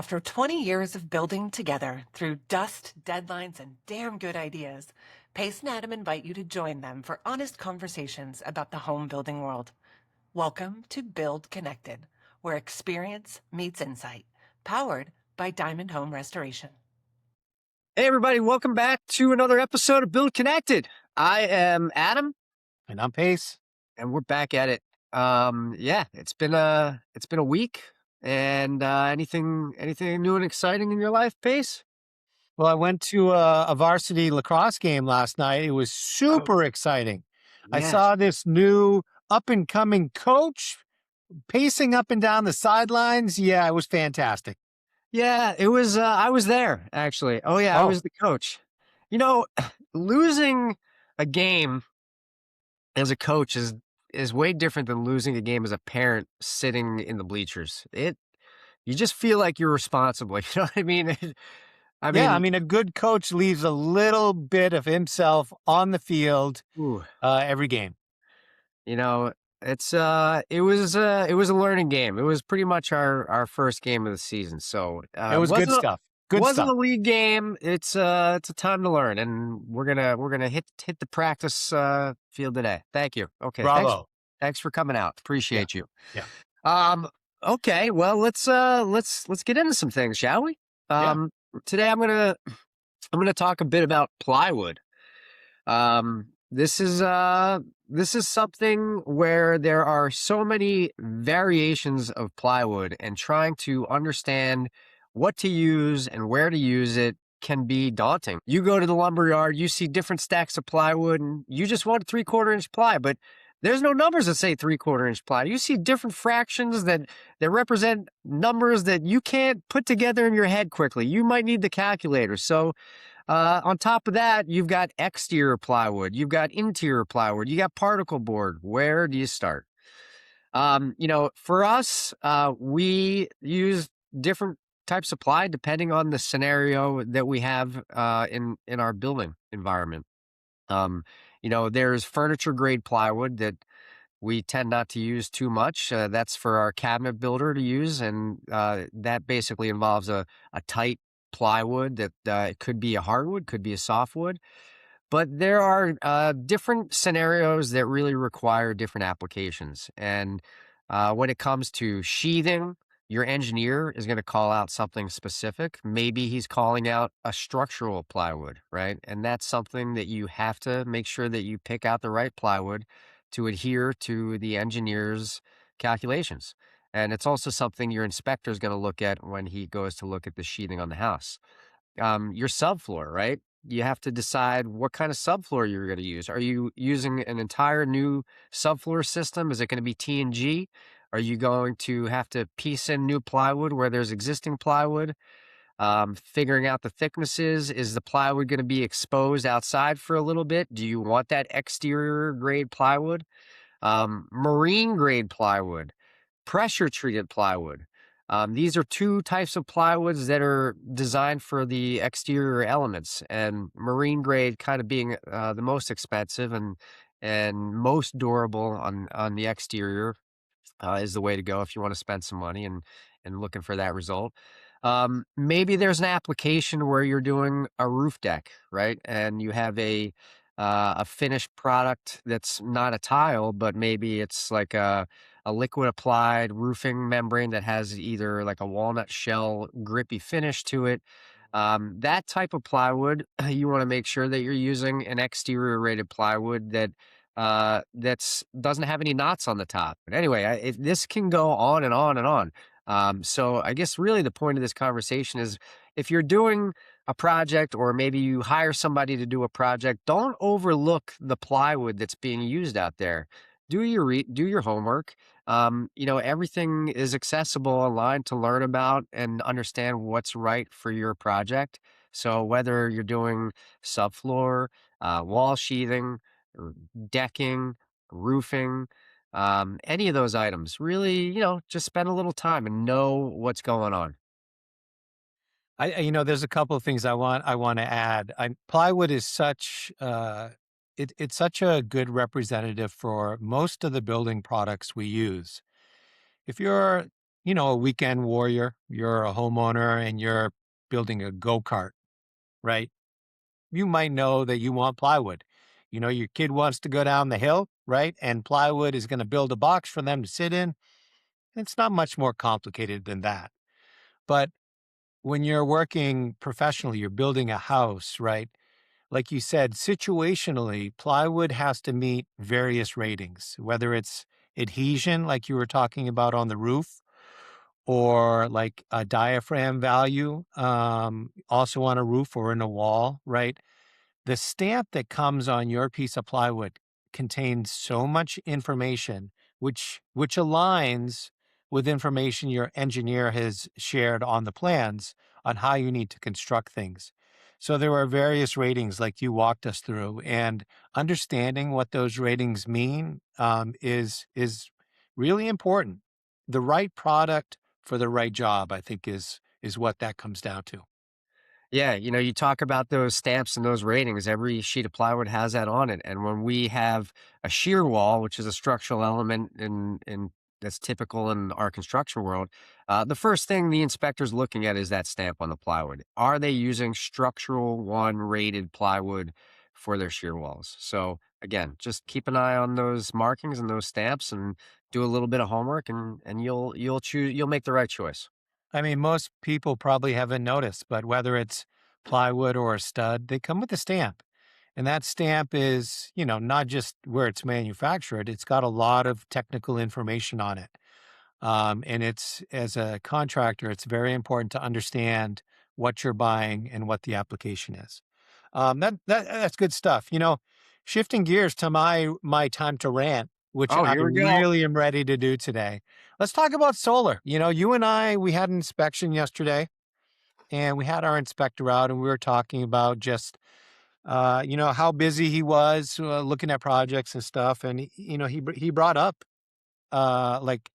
After 20 years of building together through dust, deadlines, and damn good ideas, Pace and Adam invite you to join them for honest conversations about the home building world. Welcome to Build Connected, where experience meets insight, powered by Diamond Home Restoration. Hey, everybody, welcome back to another episode of Build Connected. I am Adam. And I'm Pace. And we're back at it. It's been a week. And anything new and exciting in your life, Pace? Well, I went to a varsity lacrosse game last night. It was super exciting. I Yeah. saw this new up-and-coming coach pacing up and down the sidelines. Yeah, it was fantastic. Yeah, it was. I was there, actually. Oh, yeah, I was the coach. You know, losing a game as a coach is way different than losing a game as a parent sitting in the bleachers. You just feel like you're responsible. You know what I mean? I mean, a good coach leaves a little bit of himself on the field every game. You know, it was a learning game. It was pretty much our first game of the season. So it was good stuff. Wasn't a league game. It's a time to learn, and we're gonna hit the practice field today. Thank you. Okay, Bravo. Thanks for coming out. Appreciate you. Yeah. Okay. Well, let's get into some things, shall we? Today I'm gonna talk a bit about plywood. This is something where there are so many variations of plywood, and trying to understand what to use and where to use it can be daunting. You go to the lumberyard, you see different stacks of plywood, and you just want 3/4 inch ply, but there's no numbers that say 3/4 inch ply. You see different fractions that represent numbers that you can't put together in your head quickly. You might need the calculator. So on top of that, you've got exterior plywood, you've got interior plywood, you got particle board. Where do you start? For us, we use different types of ply depending on the scenario that we have in our building environment. There's furniture grade plywood that we tend not to use too much. That's for our cabinet builder to use, and that basically involves a tight plywood that it could be a hardwood, could be a softwood. But there are different scenarios that really require different applications. And when it comes to sheathing, your engineer is going to call out something specific. Maybe he's calling out a structural plywood, right? And that's something that you have to make sure that you pick out the right plywood to adhere to the engineer's calculations. And it's also something your inspector is going to look at when he goes to look at the sheathing on the house. Your subfloor, right? You have to decide what kind of subfloor you're going to use. Are you using an entire new subfloor system? Is it going to be T&G? Are you going to have to piece in new plywood where there's existing plywood? Figuring out the thicknesses. Is the plywood going to be exposed outside for a little bit? Do you want that exterior grade plywood? Marine grade plywood, pressure treated plywood. These are two types of plywoods that are designed for the exterior elements, and marine grade kind of being the most expensive and most durable on the exterior is the way to go if you want to spend some money and looking for that result. Maybe there's an application where you're doing a roof deck, right? And you have a finished product that's not a tile, but maybe it's like a liquid applied roofing membrane that has either like a walnut shell grippy finish to it. That type of plywood, you want to make sure that you're using an exterior rated plywood that's doesn't have any knots on the top. But anyway, this can go on and on and on. So I guess really the point of this conversation is, if you're doing a project, or maybe you hire somebody to do a project, don't overlook the plywood that's being used out there. Do your homework. Everything is accessible online to learn about and understand what's right for your project. So whether you're doing subfloor, wall sheathing, decking, roofing, any of those items, really, just spend a little time and know what's going on. There's a couple of things I want to add. Plywood is it's such a good representative for most of the building products we use. If you're a weekend warrior, you're a homeowner and you're building a go-kart, right? You might know that you want plywood. Your kid wants to go down the hill, right? And plywood is going to build a box for them to sit in. It's not much more complicated than that. But when you're working professionally, you're building a house, right? Like you said, situationally, plywood has to meet various ratings, whether it's adhesion, like you were talking about on the roof, or like a diaphragm value, also on a roof or in a wall, right? The stamp that comes on your piece of plywood contains so much information which aligns with information your engineer has shared on the plans on how you need to construct things. So there are various ratings like you walked us through, and understanding what those ratings mean is really important. The right product for the right job, I think, is what that comes down to. Yeah, you talk about those stamps and those ratings. Every sheet of plywood has that on it. And when we have a shear wall, which is a structural element in that's typical in our construction world, the first thing the inspector's looking at is that stamp on the plywood. Are they using structural one rated plywood for their shear walls? So again, just keep an eye on those markings and those stamps and do a little bit of homework and you'll make the right choice. I mean, most people probably haven't noticed, but whether it's plywood or a stud, they come with a stamp. And that stamp is, not just where it's manufactured, it's got a lot of technical information on it. And as a contractor, it's very important to understand what you're buying and what the application is. That's good stuff. Shifting gears to my time to rant, which Oh, I here we go. really am ready to do today. Let's talk about solar. You and I, we had an inspection yesterday, and we had our inspector out, and we were talking about just how busy he was looking at projects and stuff, and he brought up like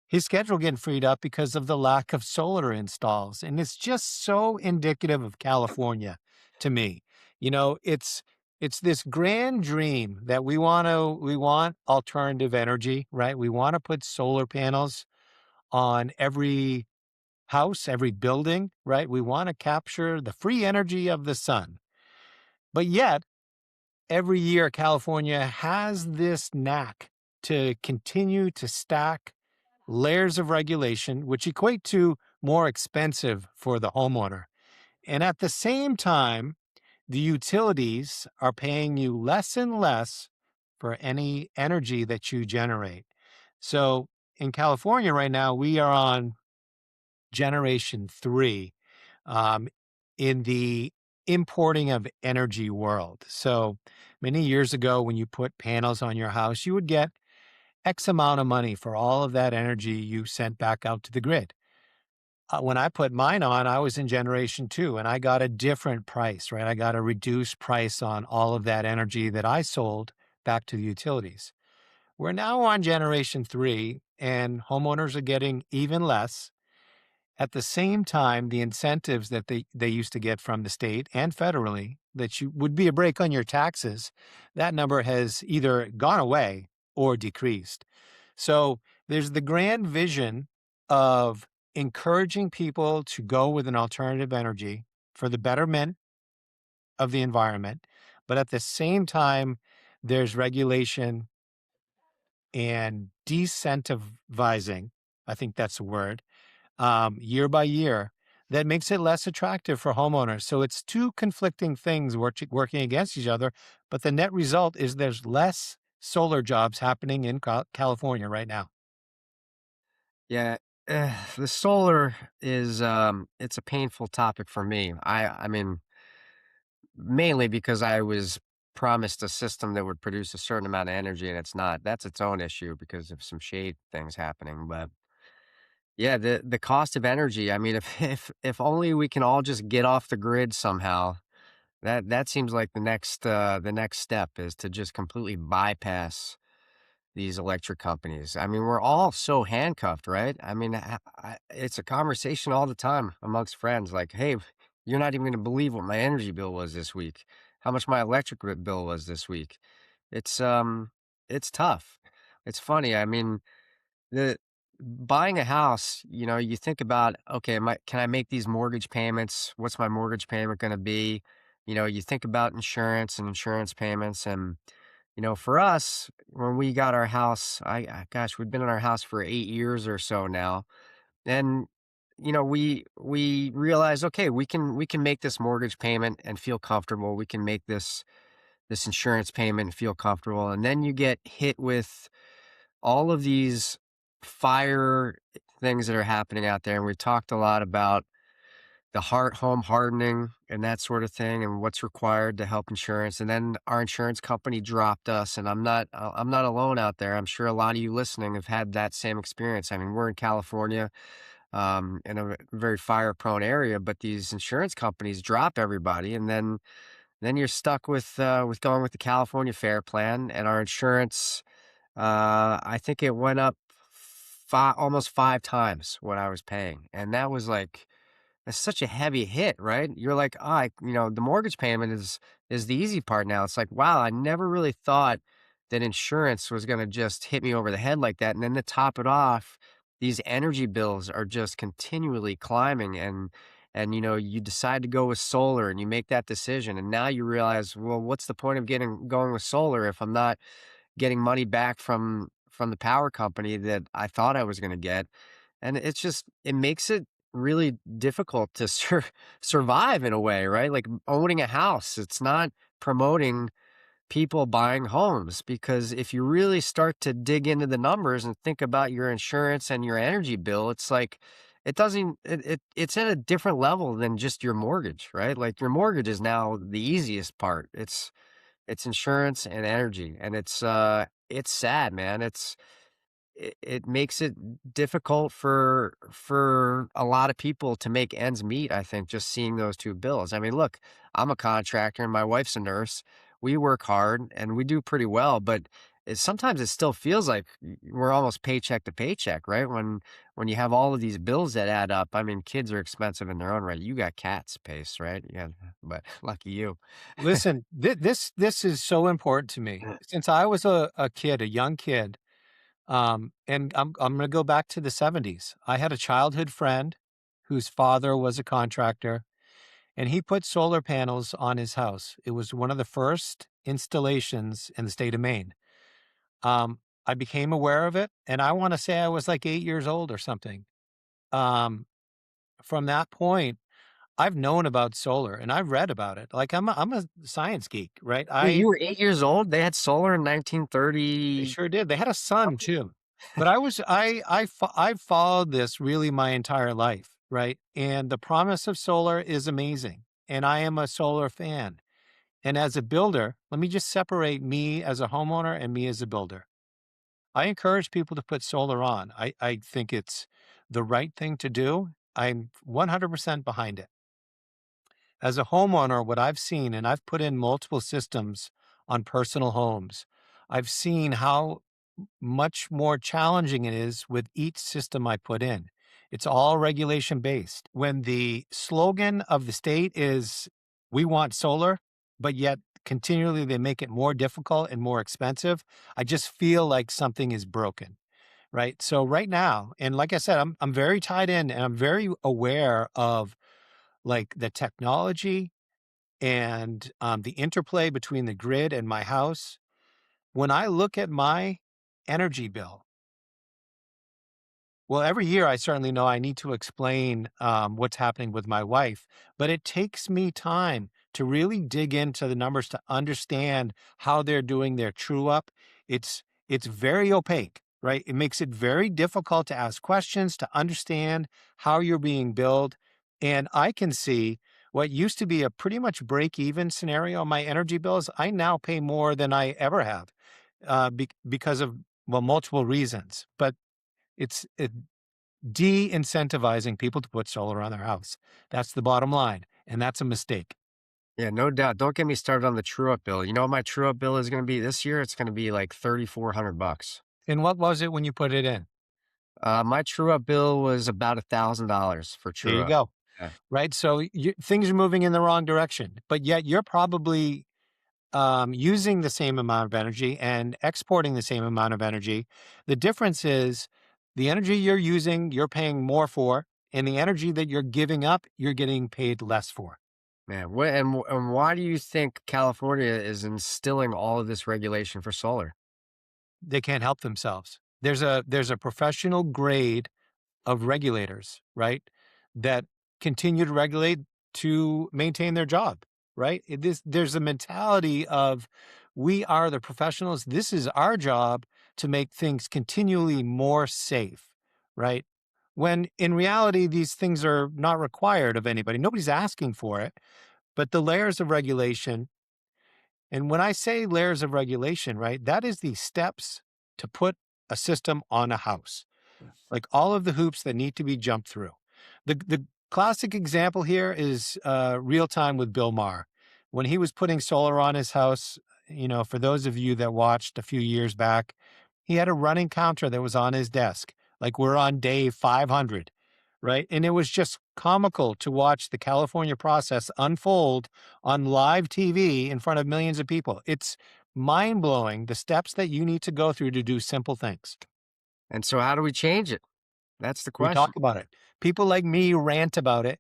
his schedule getting freed up because of the lack of solar installs. And it's just so indicative of California to me. It's this grand dream that we want alternative energy, right? We want to put solar panels on every house, every building, right? We want to capture the free energy of the sun. But yet, every year California has this knack to continue to stack layers of regulation, which equate to more expensive for the homeowner. And at the same time, the utilities are paying you less and less for any energy that you generate. So in California right now, we are on generation three um, in the importing of energy world. So many years ago, when you put panels on your house, you would get X amount of money for all of that energy you sent back out to the grid. When I put mine on, I was in generation two and I got a different price, right? I got a reduced price on all of that energy that I sold back to the utilities. We're now on generation three and homeowners are getting even less. At the same time, the incentives that they used to get from the state and federally that you would be a break on your taxes, that number has either gone away or decreased. So there's the grand vision of encouraging people to go with an alternative energy for the betterment of the environment. But at the same time, there's regulation and decentivizing, I think that's a word, year by year that makes it less attractive for homeowners. So it's two conflicting things working against each other. But the net result is there's less solar jobs happening in California right now. Yeah, the solar is it's a painful topic for me. I mean, mainly because I was promised a system that would produce a certain amount of energy and it's not. That's its own issue because of some shade things happening. But yeah, the cost of energy, I mean, if if only we can all just get off the grid somehow. That seems like the next step is to just completely bypass these electric companies. I mean, we're all so handcuffed, right? I mean, it's a conversation all the time amongst friends like, "Hey, you're not even gonna believe what my energy bill was this week. How much my electric bill was this week." It's, it's tough. It's funny. I mean, the buying a house, you think about, okay, can I make these mortgage payments? What's my mortgage payment going to be? You think about insurance and insurance payments. And, for us, when we got our house, gosh, we've been in our house for 8 years or so now. And, we realized, okay, we can make this mortgage payment and feel comfortable. We can make this insurance payment and feel comfortable. And then you get hit with all of these fire things that are happening out there. And we talked a lot about the home hardening and that sort of thing and what's required to help insurance. And then our insurance company dropped us. And I'm not alone out there. I'm sure a lot of you listening have had that same experience. I mean, we're in California, in a very fire prone area, but these insurance companies drop everybody. And then you're stuck with going with the California Fair Plan, and our insurance, I think it went up almost 5 times what I was paying, and that was like that's such a heavy hit, right? You're like, the mortgage payment is the easy part now. It's like, wow, I never really thought that insurance was going to just hit me over the head like that, and then to top it off, these energy bills are just continually climbing, and you decide to go with solar, and you make that decision, and now you realize, well, what's the point of going with solar if I'm not getting money back from the power company that I thought I was going to get? And it makes it really difficult to survive in a way, right? Like owning a house, it's not promoting people buying homes, because if you really start to dig into the numbers and think about your insurance and your energy bill, it's like it doesn't it's at a different level than just your mortgage, right? Like your mortgage is now the easiest part. It's insurance and energy, and it's sad, man. It makes it difficult for a lot of people to make ends meet, I think, just seeing those 2 bills. I mean, look, I'm a contractor and my wife's a nurse. We work hard and we do pretty well, but sometimes it still feels like we're almost paycheck to paycheck, right? When you have all of these bills that add up. I mean, kids are expensive in their own right. You got cats, Pace, right? Yeah, but lucky you. Listen, this is so important to me. Since I was a kid, a young kid, and I'm gonna go back to the '70s. I had a childhood friend whose father was a contractor, and he put solar panels on his house. It was one of the first installations in the state of Maine. I became aware of it, and I wanna say I was like 8 years old or something. Um, from that point, I've known about solar and I've read about it. Like I'm a science geek, right? Wait, you were 8 years old? They had solar in They 1930 sure did. They had a son something? too. But I've followed this really my entire life, right? And the promise of solar is amazing. And I am a solar fan. And as a builder, let me just separate me as a homeowner and me as a builder. I encourage people to put solar on. I think it's the right thing to do. I'm 100% behind it. As a homeowner, what I've seen, and I've put in multiple systems on personal homes, I've seen how much more challenging it is with each system I put in. It's all regulation based. When the slogan of the state is, we want solar, but yet continually they make it more difficult and more expensive, I just feel like something is broken. Right. So, right now, and like I said, I'm very tied in and I'm very aware of like the technology and the interplay between the grid and my house. When I look at my energy bill, well, every year I certainly know I need to explain what's happening with my wife, but it takes me time to really dig into the numbers to understand how they're doing their true up. It's very opaque, right? It makes it very difficult to ask questions, to understand how you're being billed. And I can see what used to be a pretty much break even scenario on my energy bills. I now pay more than I ever have because of, well, multiple reasons. But it's de-incentivizing people to put solar on their house. That's the bottom line, and that's a mistake. Yeah, no doubt. Don't get me started on the true up bill. You know what my true up bill is going to be this year? It's going to be like $3,400. And what was it when you put it in? My true up bill was about $1,000 for There true you up. go. Yeah. Right? So things are moving in the wrong direction, but yet you're probably using the same amount of energy and exporting the same amount of energy. The difference is The energy you're using, you're paying more for, and the energy that you're giving up, you're getting paid less for. Man, and why do you think California is instilling all of this regulation for solar? They can't help themselves. There's a professional grade of regulators, right? That continue to regulate to maintain their job, right? There's a mentality of we are the professionals. This is our job to make things continually more safe, right? When in reality, these things are not required of anybody. Nobody's asking for it, but the layers of regulation. And when I say layers of regulation, right, that is the steps to put a system on a house, like all of the hoops that need to be jumped through. The classic example here is real time with Bill Maher. When he was putting solar on his house, for those of you that watched a few years back, he had a running counter that was on his desk, like we're on day 500, right? And it was just comical to watch the California process unfold on live TV in front of millions of people. It's mind blowing the steps that you need to go through to do simple things. And so how do we change it? That's the We talk question. about it. People like me rant about it,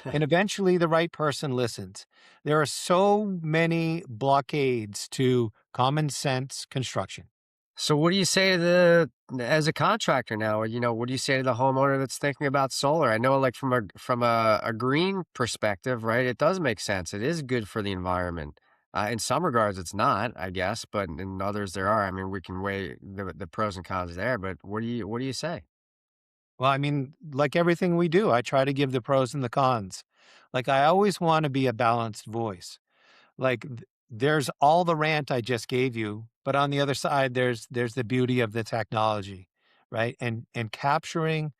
and eventually the right person listens. There are so many blockades to common sense construction. So what do you say to as a contractor now, what do you say to the homeowner that's thinking about solar? I know like from a green perspective, right? It does make sense. It is good for the environment. In some regards it's not, I guess, but in others there are. I mean, we can weigh the pros and cons there, but what do you say? Well, I mean, like everything we do, I try to give the pros and the cons. Like I always want to be a balanced voice. Like there's all the rant I just gave you, but on the other side there's the beauty of the technology, right? And capturing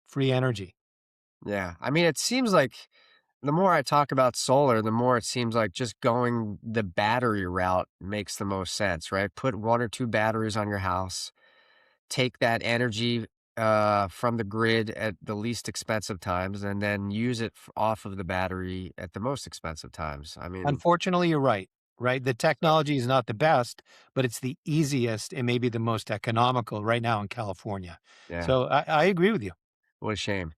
free energy. Yeah. I mean, it seems like the more I talk about solar, the more it seems like just going the battery route makes the most sense, right? Put one or two batteries on your house, take that energy from the grid at the least expensive times, and then use it off of the battery at the most expensive times. I mean, Unfortunately, you're right, right? The technology is not the best, but it's the easiest and maybe the most economical right now in California. yeah, So I agree with you. what a shame.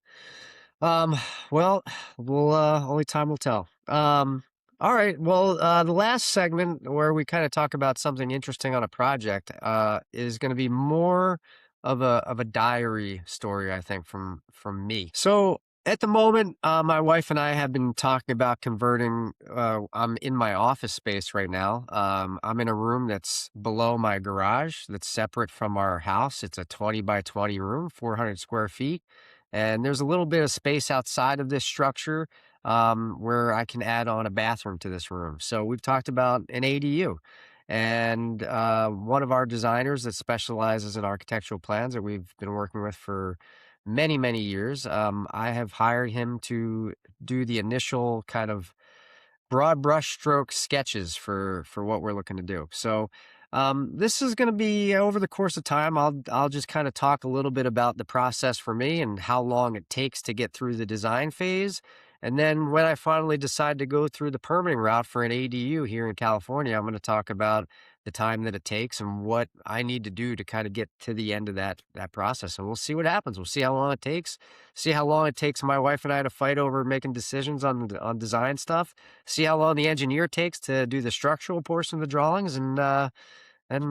Um, well, we'll only time will tell. All right. Well, the last segment where we kind of talk about something interesting on a project is going to be more of a diary story, I think, from me. So at the moment, my wife and I have been talking about converting. I'm in my office space right now. I'm in a room that's below my garage, that's separate from our house. It's a 20 by 20 room, 400 square feet. And there's a little bit of space outside of this structure where I can add on a bathroom to this room. So we've talked about an ADU. And one of our designers that specializes in architectural plans that we've been working with for many, many years, I have hired him to do the initial kind of broad brushstroke sketches for what we're looking to do. So this is going to be over the course of time. I'll just kind of talk a little bit about the process for me and how long it takes to get through the design phase. And then when I finally decide to go through the permitting route for an ADU here in California, I'm going to talk about the time that it takes and what I need to do to kind of get to the end of that process. And we'll see what happens. We'll see how long it takes. See how long it takes my wife and I to fight over making decisions on design stuff. See how long the engineer takes to do the structural portion of the drawings, and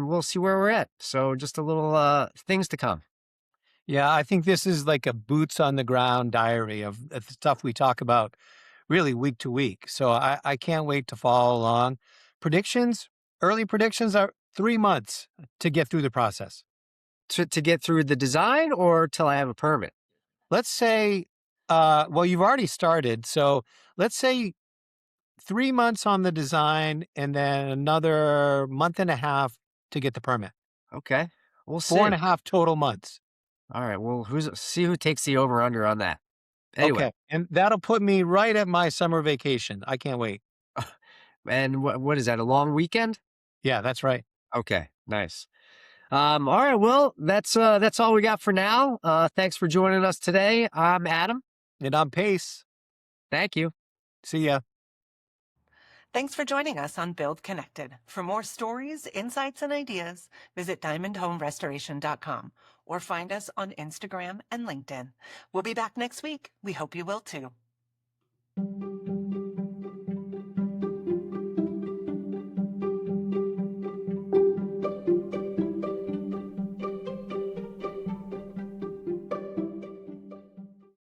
we'll see where we're at. So just a little things to come. Yeah, I think this is like a boots on the ground diary of the stuff we talk about really week to week. So I can't wait to follow along. Predictions, early predictions are 3 months to get through the process. To get through the design or till I have a permit. Let's say, well, you've already started. So let's say 3 months on the design and then another month and a half to get the permit. Okay. We'll Four and see. a half total months. All right. Well, see who takes the over under on that. Anyway, Okay. And that'll put me right at my summer vacation. I can't wait. and what is that? A long weekend? Yeah, that's right. Okay. Nice. All right. Well, that's all we got for now. Thanks for joining us today. I'm Adam. And I'm Pace. Thank you. See ya. Thanks for joining us on Build Connected. For more stories, insights, and ideas, visit diamondhomerestoration.com or find us on Instagram and LinkedIn. We'll be back next week. We hope you will too.